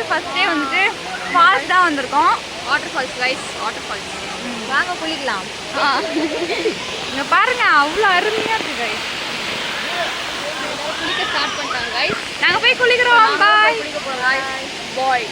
First day வந்துட்டு falls தான் வந்திருக்கோம். Water falls guys, water falls. வாங்க குளிக்கலாம். இங்க பாருங்க அவ்வளோ அருமையா இருக்கு கைஸ். குளிக்க ஸ்டார்ட் பண்ணிட்டாங்க கைஸ். நாங்க போய் குளிக்கிறோம். பாய். குளிக்க போறோம் கைஸ். பாய்.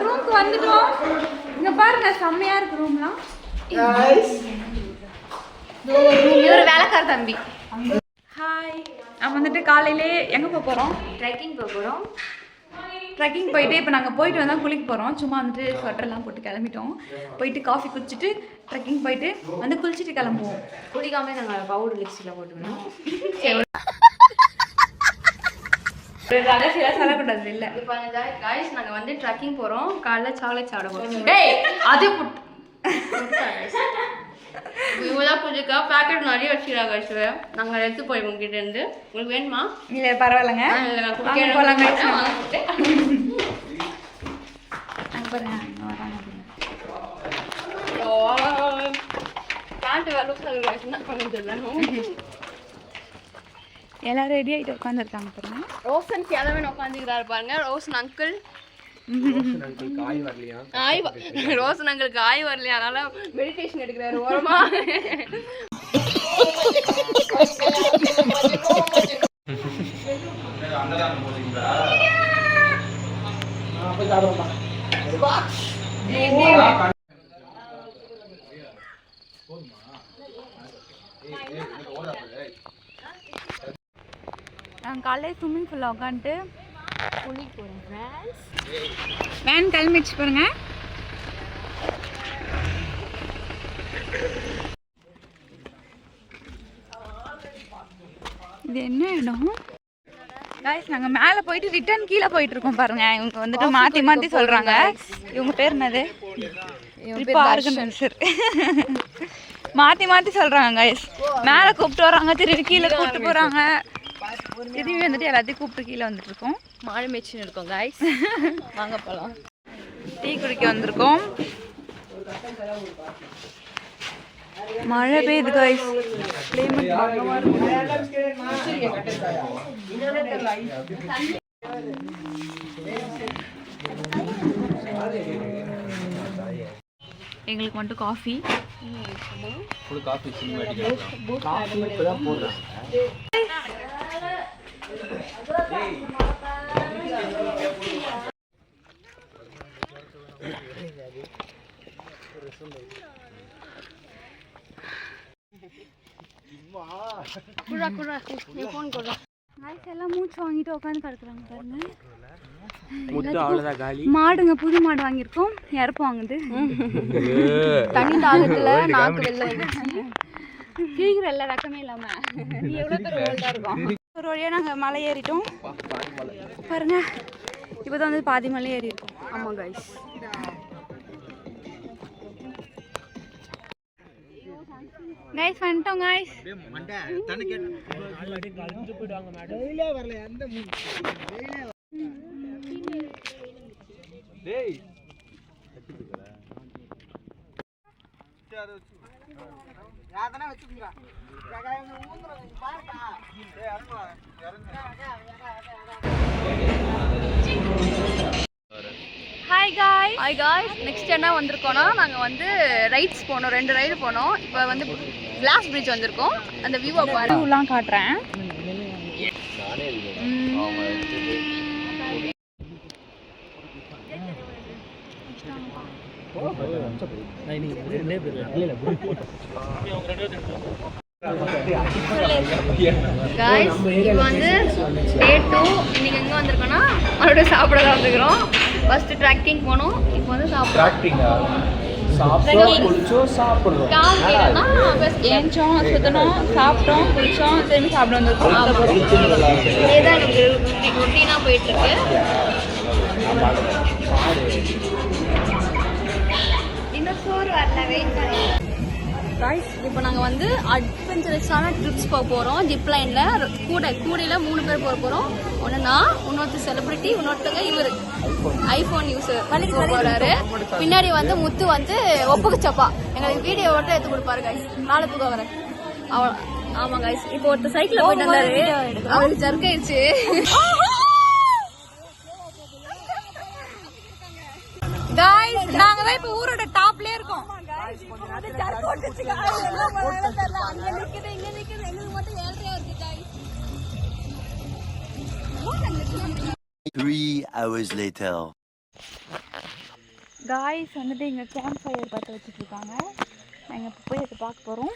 ரூமுக்கு வந்துட்டோம். இங்க பாருங்க செம்மையா இருக்கு ரூம்லாம். இவர் வேலைக்கார தம்பி. ஹாய். நம்ம வந்துட்டு காலையிலே எங்க போறோம்? ட்ரெக்கிங் போகிறோம். ட்ரெக்கிங் போயிட்டு இப்போ நாங்கள் போயிட்டு வந்தால் குளிக்க போகிறோம். சும்மா வந்துட்டு ஸ்வெட்டர்லாம் போட்டு கிளம்பிட்டோம். போயிட்டு காஃபி குடிச்சிட்டு ட்ரெக்கிங் போயிட்டு வந்து குளிச்சுட்டு கிளம்புவோம். குளிக்காம நாங்கள் பவுடர் லிப்ஸ்டிக்ல போட்டுக்கணும். ரகசியம் சொல்லக்கூடாது இல்லை. இப்போ காய்ஸ் நாங்கள் வந்து ட்ரெக்கிங் போகிறோம். காலைல சாக்லேட் சாப்பிட போகிறோம். டேய் அது இவங்கதான் புதுக்கா பேக்கெட் நிறைய வச்சுக்கிறாங்க ஆக்சுவலி. நாங்கள் எடுத்து போய் உங்ககிட்ட இருந்து. உங்களுக்கு வேணுமா? இல்லை பரவாயில்லைங்க. போகலாங்க. பேண்ட் வேலை என்ன பண்ணி எல்லாரும் ரெடி ஆகிட்டு உட்காந்துருக்காங்க பாருங்க. ரோசன் கிழவன் உட்காந்துக்கிறாரு பாருங்க. ரோசன் அங்கிள் ரோசன் அங்கிளுக்கு ஆய் வரலையா, அதனால மெடிடேஷன் எடுக்கிறாரு ஓரமா. நாங்கள் காலையில் ஸ்விம்மிங் பூலில் உட்காந்துட்டு குளிக்க போகிறோம் ஃப்ரெண்ட்ஸ். வேன் கிளம்பிடுச்சு பாருங்க. இது என்ன இடம் காய்ஸ்? நாங்கள் மேலே போயிட்டு ரிட்டர்ன் கீழே போயிட்டு இருக்கோம் பாருங்க. இவங்க வந்துட்டு மாற்றி மாற்றி சொல்கிறாங்க. இவங்க பேர் என்னது? ஆர்கனைசர். மாற்றி மாற்றி சொல்கிறாங்க காய்ஸ். மேலே கூப்பிட்டு வராங்க, திரும்பி கீழே கூப்பிட்டு போகிறாங்க, திரும்பி வந்துட்டு எல்லாத்தையும் கூப்பிட்டு கீழே வந்துட்டு இருக்கோம். மாடு மேய்ச்சின்னு இருக்கோம் காய்ஸ். வாங்க போகலாம். டீ குடிக்க வந்திருக்கோம். மழை பெய்யுது காய்ஸ். எங்களுக்கு மட்டும் காஃபி. எல்லாம் மூச்சு வாங்கிட்டு உட்காந்து கிடக்குறாங்க பாருங்க. மாடுங்க, புது மாடு வாங்கியிருக்கோம். இறப்பு வாங்குது. தண்ணி தாகத்துல நாக்கு வெளில வந்துச்சு. கீழே எல்லா ரக்கமே இல்லாம எவ்வளோ பேர் ஓல்டா இருக்கும். ஒரு வழியாக நாங்கள் மலை ஏறிட்டோம் பாருங்க. இப்போதான் வந்து பாதி மலை ஏறி இருக்கோம். ஆமாம் காய்ஸ். கைஸ் வந்துட்டோம் guys. Hi guys. Hi guys. Next என்ன வந்திருக்கோன்னா, நாங்கள் வந்து ரைட்ஸ் போனோம். 2 ரைடு போனோம். இப்போ வந்து கிளாஸ் பிரிட்ஜ் வந்திருக்கோம். அந்த வியூவை பாருலாம் காட்டுறேன். गाइस இப்போ வந்து டே 2 இன்னைக்கு எங்க வந்திருக்கோம்னா மறுபடியும் சாப்பிட தான் வந்துக்கிறோம். ஃபர்ஸ்ட் ட்ரெக்கிங் போனோம், இப்போ வந்து சாப்பிட. ஏஞ்சோம் சுத்தணும் சாப்பிட்டோம் குளிச்சோம் திரும்பி சாப்பிட வந்துருக்கோம். இதேதான் எனக்கு ரொட்டீனாக போயிட்டுருக்கு. இன்னும் சோறு வரல, வெயிட் பண்ணி. இப்போ நாங்கள் வந்து அட்வென்ச்சரஸான ட்ரிப்ஸ் போக போகிறோம். ஜிப் லைனில் கூடையில் 3 பேர் போக போகிறோம். ஒன்று நான், இன்னொருத்தர் செலிபிரிட்டி, இன்னொருத்தங்க இவர் ஐஃபோன் யூஸர் போகிறாரு. பின்னாடி வந்து முத்து வந்து ஒப்புக்குச்சப்பா எங்களுக்கு வீடியோ மட்டும் எடுத்து கொடுப்பாரு கைஸ். நாளை தூக்க வரேன் அவள். ஆமாம் கைஸ், இப்போ ஒருத்தர் சைக்கிளில் போயிட்டு வந்தாரு, அவருக்கு ஜர்க் ஆயிடுச்சு. நாங்க தான் இப்ப ஊரோட டாப்லயே இருக்கோம். 3 hours later. காய்ஸ் வந்துட்டு இங்க கேம்ப் ஃபயர் பற்ற வச்சுட்டு இருக்காங்க. நாங்க இப்போ போய் அதை பார்க்க போறோம்.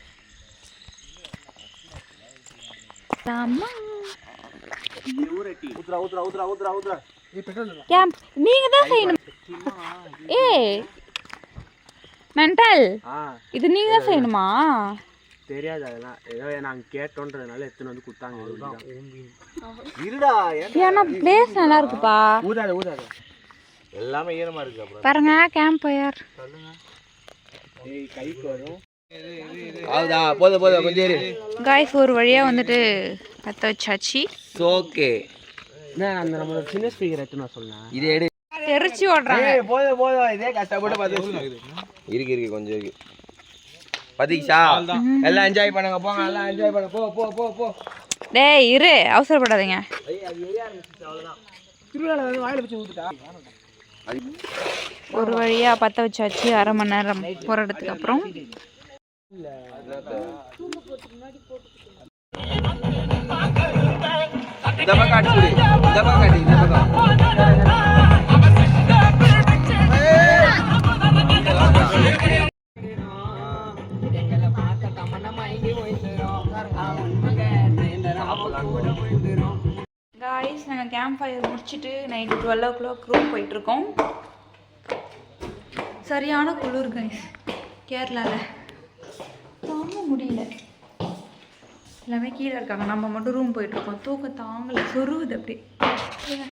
கேம்ப் நீங்க தான் செய்யணும். ஏய் மென்டல், இது நீங்க தான் செய்யணுமா? தெரியாது, அதெல்லாம் ஏதோ நாங்கள் கேட்டோன்றதுனால எடுத்துன்னு வந்து கொடுத்தாங்க. ஏன்னா பிளேஸ் நல்லா இருக்குப்பா. ஊதாது எல்லாமே ஈரமா இருக்கு. அப்புறம் பாருங்க கேம்ப் ஃபயர். கைக்கு வரும். போதும் கொஞ்சம் காய்ஸ் ஒரு வழியா வந்துட்டு பற்ற வச்சாச்சு. ஓகே. அந்த நம்மளோட சின்ன ஸ்பீக்கர் எடுத்துன்னு வர சொன்னேன். இது எடு. தெரிச்சு ஓடுறாங்க. போதும் இதே கஷ்டப்பட்டு பார்த்து இருக்கு கொஞ்சம் இருக்கு. பத்திக்ஷா எல்லாம் என்ஜாய் பண்ணுங்க, போங்க எல்லாம் என்ஜாய் பண்ண. போ போ போ. டேய் இரு, அவசரப்படாதீங்க. ஒரு வழியா பற்ற வச்சாச்சு. 1/2 மணி நேரம் போராட்டத்துக்கு அப்புறம் காய்ஸ் நாங்கள் கேம்ப் ஃபயர் முடிச்சுட்டு நைட்டு 12 o'clock ரூம் போயிட்டுருக்கோம். சரியான குளிர் கைஸ், கேரளாவில் தாங்க முடியல. எல்லாமே கீழே இருக்காங்க, நம்ம மட்டும் ரூம் போயிட்டுருக்கோம். தூக்கம் தாங்கலை, சொருகுது அப்படி.